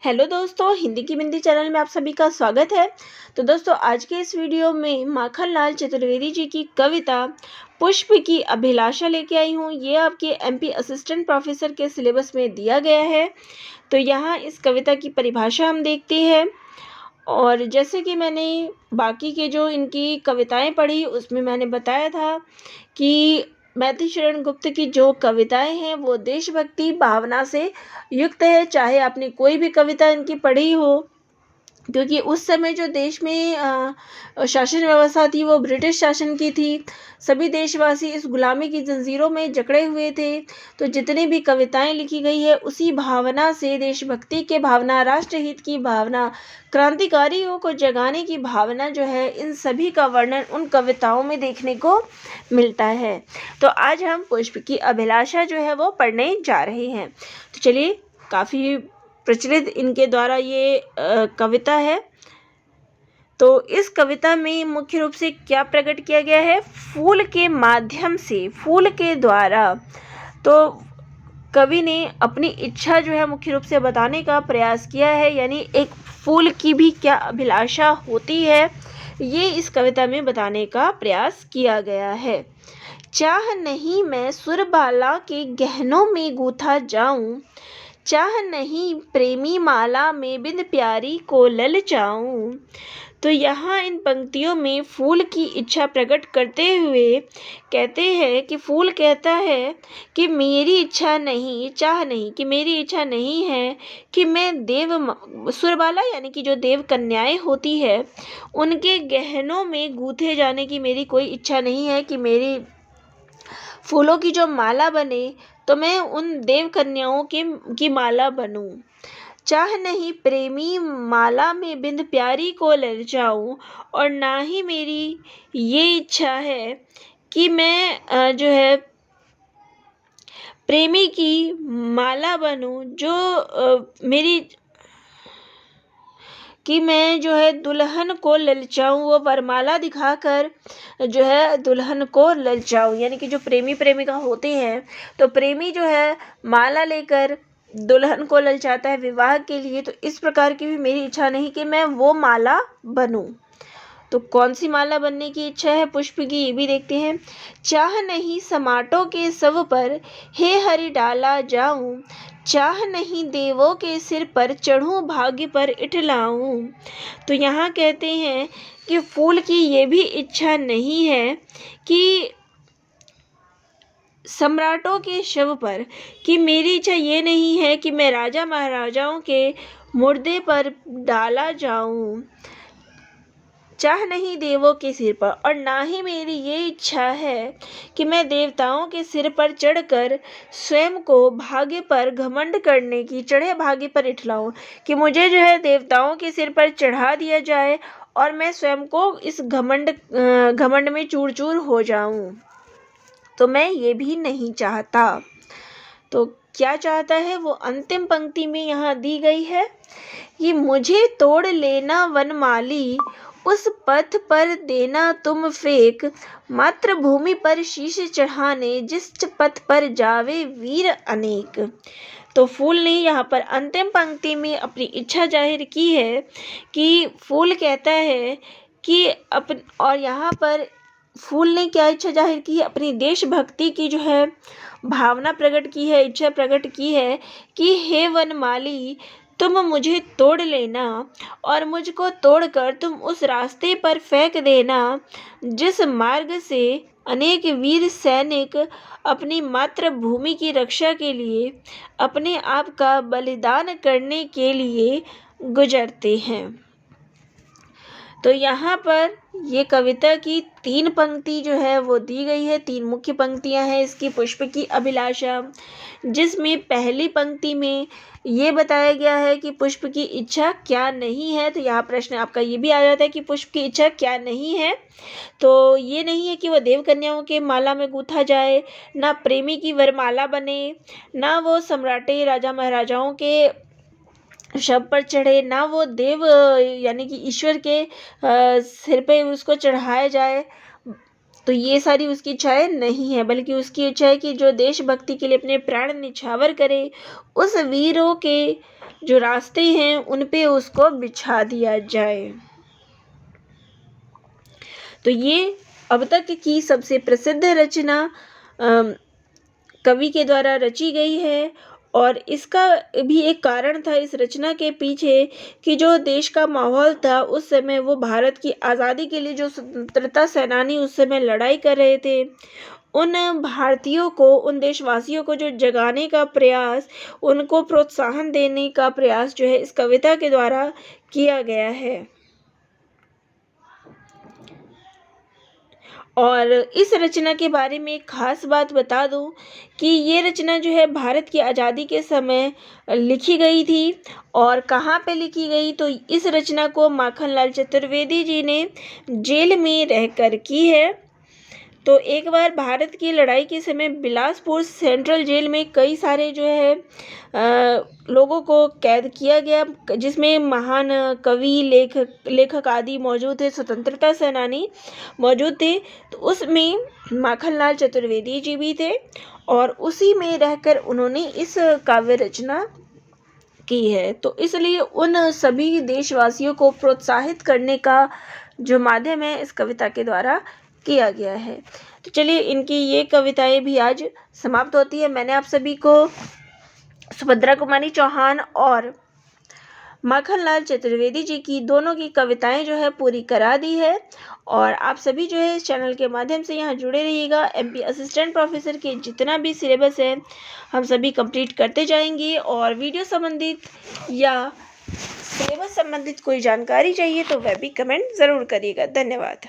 Hello दोस्तों, हिंदी की बिंदी channel में आप सभी का स्वागत है। तो दोस्तों, आज के इस वीडियो में माखनलाल चतुर्वेदी जी की कविता पुष्प की अभिलाषा लेके आई हूँ। ये आपके एमपी असिस्टेंट प्रोफेसर के सिलेबस में दिया गया है। तो यहाँ इस कविता की परिभाषा हम देखते हैं। और जैसे कि मैंने बाकी के जो इनकी कविताएं पढ़ी उसमें मैंने बताया था कि मैथिली शरण गुप्त की जो कविताएं हैं वो देशभक्ति भावना से युक्त है। चाहे आपने कोई भी कविता इनकी पढ़ी हो, क्योंकि उस समय जो देश में शासन व्यवस्था थी वो ब्रिटिश शासन की थी। सभी देशवासी इस गुलामी की जंजीरों में जकड़े हुए थे। तो जितनी भी कविताएं लिखी गई है उसी भावना से, देशभक्ति के भावना, राष्ट्रहित की भावना, क्रांतिकारियों को जगाने की भावना जो है, इन सभी का वर्णन उन कविताओं में देखने को मिलता है। तो आज हम पुष्प की अभिलाषा जो है वो पढ़ने जा रहे हैं। तो चलिए, काफ़ी प्रचलित इनके द्वारा ये कविता है। तो इस कविता में मुख्य रूप से क्या प्रकट किया गया है? फूल के माध्यम से, फूल के द्वारा तो कवि ने अपनी इच्छा जो है मुख्य रूप से बताने का प्रयास किया है। यानी एक फूल की भी क्या अभिलाषा होती है, ये इस कविता में बताने का प्रयास किया गया है। चाह नहीं मैं सुरबाला के गहनों में गूथा जाऊं, चाह नहीं प्रेमी माला में बिंद प्यारी को ललचाऊं। तो यहाँ इन पंक्तियों में फूल की इच्छा प्रकट करते हुए कहते हैं कि फूल कहता है कि मेरी इच्छा नहीं, चाह नहीं, कि मेरी इच्छा नहीं है कि मैं सुरबाला यानी कि जो देव कन्याएं होती है उनके गहनों में गूंथे जाने की मेरी कोई इच्छा नहीं है, कि मेरी फूलों की जो माला बने तो मैं उन देव कन्याओं की माला बनूं। चाह नहीं प्रेमी माला में बिंद प्यारी को ललचाऊं, और ना ही मेरी ये इच्छा है कि मैं जो है प्रेमी की माला बनूं, जो मेरी कि मैं जो है दुल्हन को ललचाऊं, वो वरमाला दिखाकर जो है दुल्हन को ललचाऊं। यानी कि जो प्रेमी प्रेमिका होते हैं तो प्रेमी जो है माला लेकर दुल्हन को ललचाता है विवाह के लिए। तो इस प्रकार की भी मेरी इच्छा नहीं कि मैं वो माला बनूं। तो कौन सी माला बनने की इच्छा है पुष्प की, ये भी देखते हैं। चाह नहीं समाटों के सव पर हे हरि डाला जाऊं, चाह नहीं देवों के सिर पर चढ़ूं भाग्य पर इठलाऊं। तो यहाँ कहते हैं कि फूल की ये भी इच्छा नहीं है कि सम्राटों के शव पर, कि मेरी इच्छा ये नहीं है कि मैं राजा महाराजाओं के मुर्दे पर डाला जाऊं, चाह नहीं देवों के सिर पर, और ना ही मेरी ये इच्छा है कि मैं देवताओं के सिर पर चढ़कर स्वयं को भाग्य पर घमंड करने की, चढ़े भाग्य पर इठलाऊं, कि मुझे जो है देवताओं के सिर पर चढ़ा दिया जाए और मैं स्वयं को इस घमंड में चूर चूर हो जाऊं। तो मैं ये भी नहीं चाहता। तो क्या चाहता है वो अंतिम पंक्ति में यहाँ दी गई है कि मुझे तोड़ लेना वनमाली, उस पथ पर देना तुम फेंक, मातृभूमि पर शीश चढ़ाने जिस पथ पर जावे वीर अनेक। तो फूल ने यहाँ पर अंतिम पंक्ति में अपनी इच्छा जाहिर की है कि फूल कहता है कि और यहाँ पर फूल ने क्या इच्छा जाहिर की है? अपनी देशभक्ति की जो है भावना प्रकट की है, इच्छा प्रकट की है कि हे वनमाली, तुम मुझे तोड़ लेना और मुझको तोड़कर तुम उस रास्ते पर फेंक देना जिस मार्ग से अनेक वीर सैनिक अपनी मातृभूमि की रक्षा के लिए, अपने आप का बलिदान करने के लिए गुजरते हैं। तो यहाँ पर ये कविता की 3 पंक्ति जो है वो दी गई है। 3 मुख्य पंक्तियाँ हैं इसकी पुष्प की अभिलाषा, जिसमें पहली पंक्ति में ये बताया गया है कि पुष्प की इच्छा क्या नहीं है। तो यहाँ प्रश्न आपका ये भी आ जाता है कि पुष्प की इच्छा क्या नहीं है। तो ये नहीं है कि वह देव कन्याओं के माला में गूंथा जाए, ना प्रेमी की वरमाला बने, ना वो सम्राटे राजा महाराजाओं के शव पर चढ़े, ना वो देव यानी कि ईश्वर के सिर पे उसको चढ़ाया जाए। तो ये सारी उसकी इच्छाएं नहीं है, बल्कि उसकी इच्छा है कि जो देशभक्ति के लिए अपने प्राण निछावर करे, उस वीरों के जो रास्ते हैं उन पे उसको बिछा दिया जाए। तो ये अब तक की सबसे प्रसिद्ध रचना कवि के द्वारा रची गई है और इसका भी एक कारण था इस रचना के पीछे कि जो देश का माहौल था उस समय, वो भारत की आज़ादी के लिए जो स्वतंत्रता सेनानी उस समय लड़ाई कर रहे थे, उन भारतीयों को, उन देशवासियों को जो जगाने का प्रयास, उनको प्रोत्साहन देने का प्रयास जो है इस कविता के द्वारा किया गया है। और इस रचना के बारे में एक ख़ास बात बता दूं कि ये रचना जो है भारत की आज़ादी के समय लिखी गई थी। और कहाँ पे लिखी गई, तो इस रचना को माखनलाल चतुर्वेदी जी ने जेल में रहकर की है। तो एक बार भारत की लड़ाई के समय बिलासपुर सेंट्रल जेल में कई सारे जो है लोगों को कैद किया गया, जिसमें महान कवि, लेखक आदि मौजूद थे, स्वतंत्रता सेनानी मौजूद थे। तो उसमें माखनलाल चतुर्वेदी जी भी थे और उसी में रहकर उन्होंने इस काव्य रचना की है। तो इसलिए उन सभी देशवासियों को प्रोत्साहित करने का जो माध्यम है इस कविता के द्वारा किया गया है। तो चलिए, इनकी ये कविताएं भी आज समाप्त होती है। मैंने आप सभी को सुभद्रा कुमारी चौहान और माखनलाल चतुर्वेदी जी की दोनों की कविताएं जो है पूरी करा दी है। और आप सभी जो है इस चैनल के माध्यम से यहाँ जुड़े रहिएगा। एमपी असिस्टेंट प्रोफेसर के जितना भी सिलेबस है हम सभी कंप्लीट करते जाएंगे। और वीडियो संबंधित या सिलेबस संबंधित कोई जानकारी चाहिए तो वह भी कमेंट ज़रूर करिएगा। धन्यवाद।